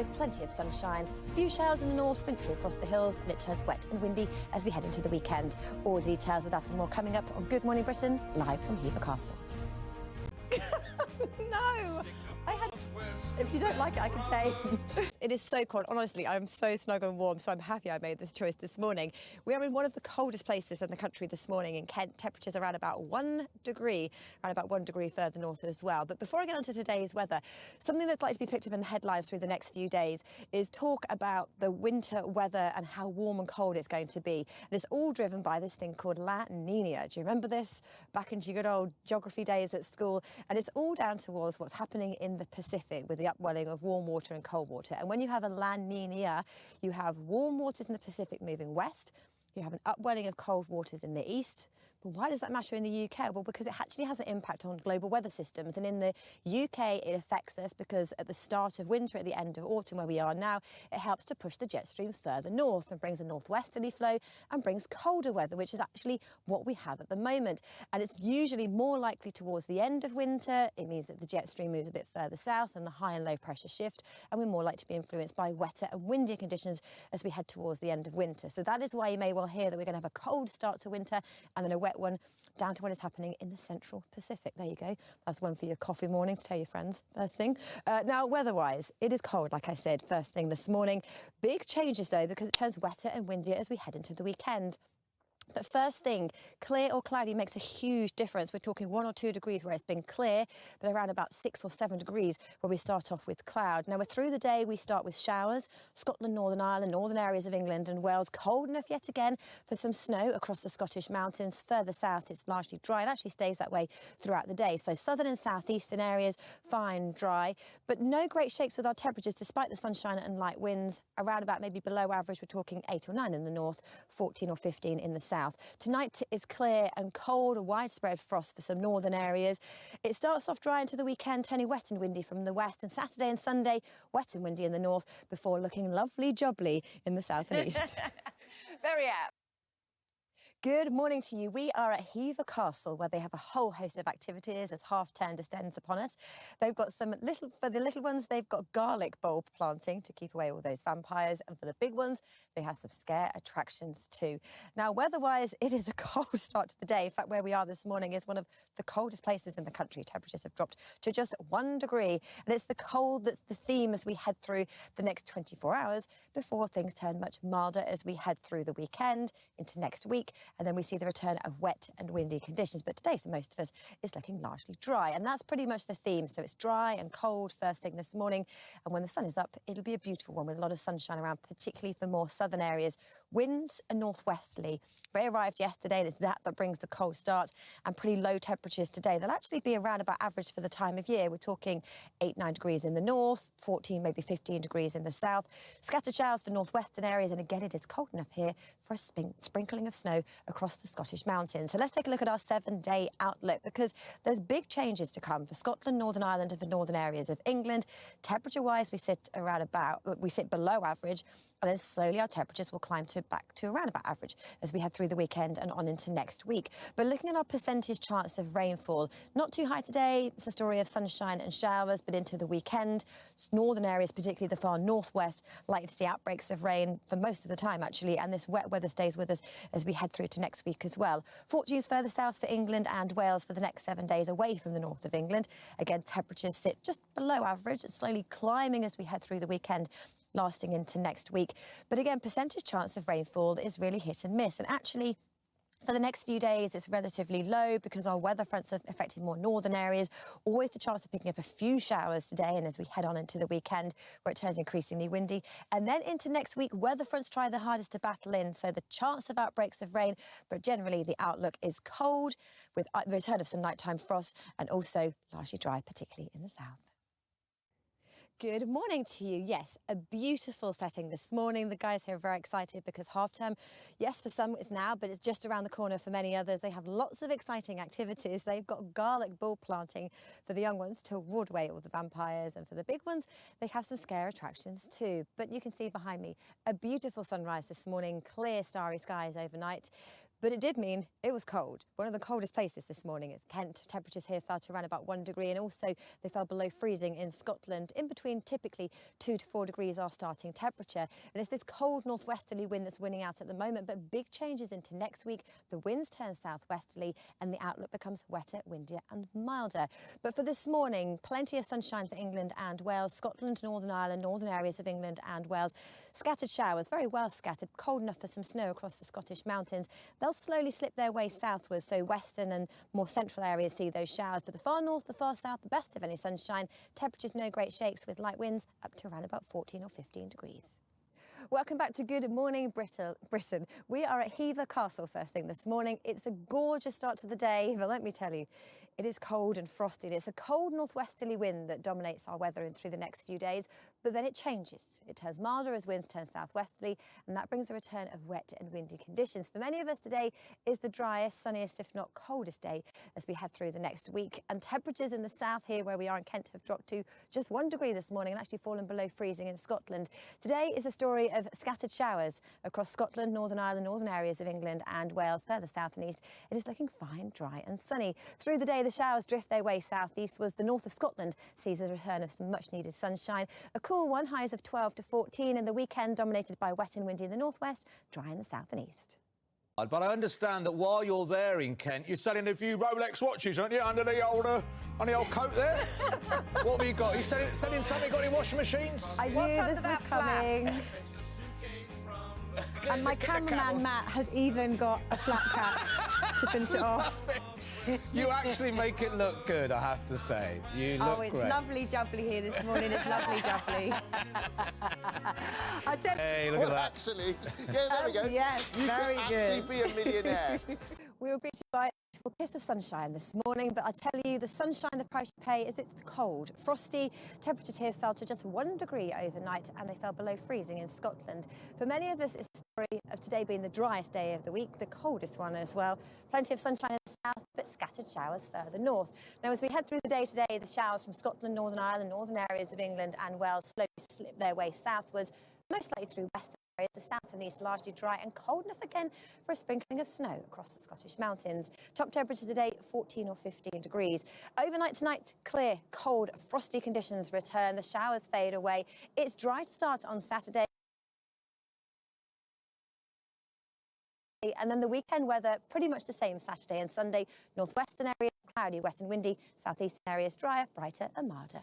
with plenty of sunshine. A few showers in the north, wintry across the hills, and it turns wet and windy as we head into the weekend. All the details of that and more coming up on Good Morning Britain, live from Hever Castle. No! If you don't like it, I can change. It is so cold. Honestly, I'm so snug and warm, so I'm happy I made this choice this morning. We are in one of the coldest places in the country this morning in Kent. Temperatures around about 1 degree, around about 1 degree further north as well. But before I get on to today's weather, something that's likely to be picked up in the headlines through the next few days is talk about the winter weather and how warm and cold it's going to be. And it's all driven by this thing called La Nina. Do you remember this? Back into your good old geography days at school. And it's all down towards what's happening in the Pacific with the upwelling of warm water and cold water. And when you have a La Nina, you have warm waters in the Pacific moving west, you have an upwelling of cold waters in the east. But why does that matter in the UK? Well, because it actually has an impact on global weather systems. And in the UK, it affects us because at the start of winter, at the end of autumn, where we are now, it helps to push the jet stream further north and brings a northwesterly flow and brings colder weather, which is actually what we have at the moment. And it's usually more likely towards the end of winter. It means that the jet stream moves a bit further south and the high and low pressure shift, and we're more likely to be influenced by wetter and windier conditions as we head towards the end of winter. So that is why you may well hear that we're going to have a cold start to winter and then a wet one down to what is happening in the central Pacific. There you go. That's one for your coffee morning to tell your friends first thing. Now, weather-wise, it is cold, like I said, first thing this morning. Big changes, though, because it turns wetter and windier as we head into the weekend. But first thing, clear or cloudy makes a huge difference. We're talking 1 or 2 degrees where it's been clear, but around about 6 or 7 degrees where we start off with cloud. Now, we're through the day, we start with showers. Scotland, Northern Ireland, northern areas of England and Wales, cold enough yet again for some snow across the Scottish mountains. Further south, it's largely dry and actually stays that way throughout the day. So southern and southeastern areas, fine, dry, but no great shakes with our temperatures despite the sunshine and light winds. Around about maybe below average, we're talking 8 or 9 in the north, 14 or 15 in the south. Tonight is clear and cold, a widespread frost for some northern areas. It starts off dry into the weekend, turning wet and windy from the west, and Saturday and Sunday, wet and windy in the north, before looking lovely jubbly in the south and east. Very apt. Good morning to you. We are at Hever Castle, where they have a whole host of activities as half-term descends upon us. They've got for the little ones, they've got garlic bulb planting to keep away all those vampires. And for the big ones, they have some scare attractions too. Now, weather-wise, it is a cold start to the day. In fact, where we are this morning is one of the coldest places in the country. Temperatures have dropped to just 1 degree. And it's the cold that's the theme as we head through the next 24 hours before things turn much milder as we head through the weekend into next week. And then we see the return of wet and windy conditions. But today, for most of us, is looking largely dry. And that's pretty much the theme. So it's dry and cold first thing this morning. And when the sun is up, it'll be a beautiful one with a lot of sunshine around, particularly for more southern areas. Winds are northwesterly. They arrived yesterday, and it's that brings the cold start and pretty low temperatures today. They'll actually be around about average for the time of year. We're talking 8, 9 degrees in the north, 14, maybe 15 degrees in the south. Scattered showers for northwestern areas. And again, it is cold enough here for a sprinkling of snow across the Scottish mountains. So let's take a look at our 7-day outlook, because there's big changes to come for Scotland, Northern Ireland and for northern areas of England. Temperature-wise, we sit below average, and then slowly our temperatures will climb back to around about average as we head through the weekend and on into next week. But looking at our percentage chance of rainfall, not too high today. It's a story of sunshine and showers, but into the weekend, northern areas, particularly the far northwest, likely to see outbreaks of rain for most of the time, actually, and this wet weather stays with us as we head through to next week as well. Fortunes further south for England and Wales for the next 7 days away from the north of England. Again, temperatures sit just below average and slowly climbing as we head through the weekend, lasting into next week. But again, percentage chance of rainfall is really hit and miss. And actually, for the next few days, it's relatively low because our weather fronts are affecting more northern areas. Always the chance of picking up a few showers today and as we head on into the weekend, where it turns increasingly windy. And then into next week, weather fronts try the hardest to battle in. So the chance of outbreaks of rain, but generally the outlook is cold with the return of some nighttime frost and also largely dry, particularly in the south. Good morning to you. Yes, a beautiful setting this morning. The guys here are very excited because half term, yes, for some it's now, but it's just around the corner for many others. They have lots of exciting activities. They've got garlic bulb planting for the young ones to ward away all the vampires, and for the big ones, they have some scare attractions too. But you can see behind me a beautiful sunrise this morning, clear starry skies overnight. But it did mean it was cold. One of the coldest places this morning is Kent. Temperatures here fell to around about 1 degree, and also they fell below freezing in Scotland. In between typically 2 to 4 degrees our starting temperature. And it's this cold northwesterly wind that's winning out at the moment, but big changes into next week. The winds turn southwesterly and the outlook becomes wetter, windier and milder. But for this morning, plenty of sunshine for England and Wales, Scotland, Northern Ireland, northern areas of England and Wales. Scattered showers, very well scattered, cold enough for some snow across the Scottish mountains. They'll slowly slip their way southwards, so western and more central areas see those showers. But the far north, the far south, the best of any sunshine. Temperatures no great shakes with light winds up to around about 14 or 15 degrees. Welcome back to Good Morning Britain. We are at Hever Castle first thing this morning. It's a gorgeous start to the day, but let me tell you, it is cold and frosty. It's a cold northwesterly wind that dominates our weather through the next few days, but then it changes. It turns milder as winds turn southwesterly, and that brings a return of wet and windy conditions. For many of us, today is the driest, sunniest, if not coldest day as we head through the next week. And temperatures in the south here, where we are in Kent, have dropped to just 1 degree this morning and actually fallen below freezing in Scotland. Today is a story of scattered showers across Scotland, Northern Ireland, northern areas of England and Wales, further south and east. It is looking fine, dry and sunny. Through the day, the showers drift their way southeastwards. The north of Scotland sees the return of some much needed sunshine. A cool one, highs of 12 to 14, and the weekend dominated by wet and windy in the northwest, dry in the south and east. But I understand that while you're there in Kent, you're selling a few Rolex watches, aren't you, under the old coat there? What have you got? You selling something? Got any washing machines? I knew this was coming. And my cameraman Matt has even got a flat cap to finish it off. You actually make it look good, I have to say. You look great. great. Lovely jubbly here this morning. It's lovely jubbly. Hey, look at that. Actually, yeah, there we go. Yes, very you good. actually be a millionaire. We were greeted by a beautiful kiss of sunshine this morning, but I tell you, the sunshine, the price you pay is it's cold, frosty. Temperatures here fell to just 1 degree overnight, and they fell below freezing in Scotland. For many of us, it's the story of today being the driest day of the week, the coldest one as well. Plenty of sunshine in the south, but scattered showers further north. Now, as we head through the day today, the showers from Scotland, Northern Ireland, northern areas of England and Wales slowly slip their way southwards, most likely through western areas. The south and east largely dry and cold enough again for a sprinkling of snow across the Scottish mountains. Top temperature today, 14 or 15 degrees. Overnight tonight, clear, cold, frosty conditions return. The showers fade away. It's dry to start on Saturday. And then the weekend weather, pretty much the same Saturday and Sunday. Northwestern areas, cloudy, wet and windy. Southeastern areas, drier, brighter and milder.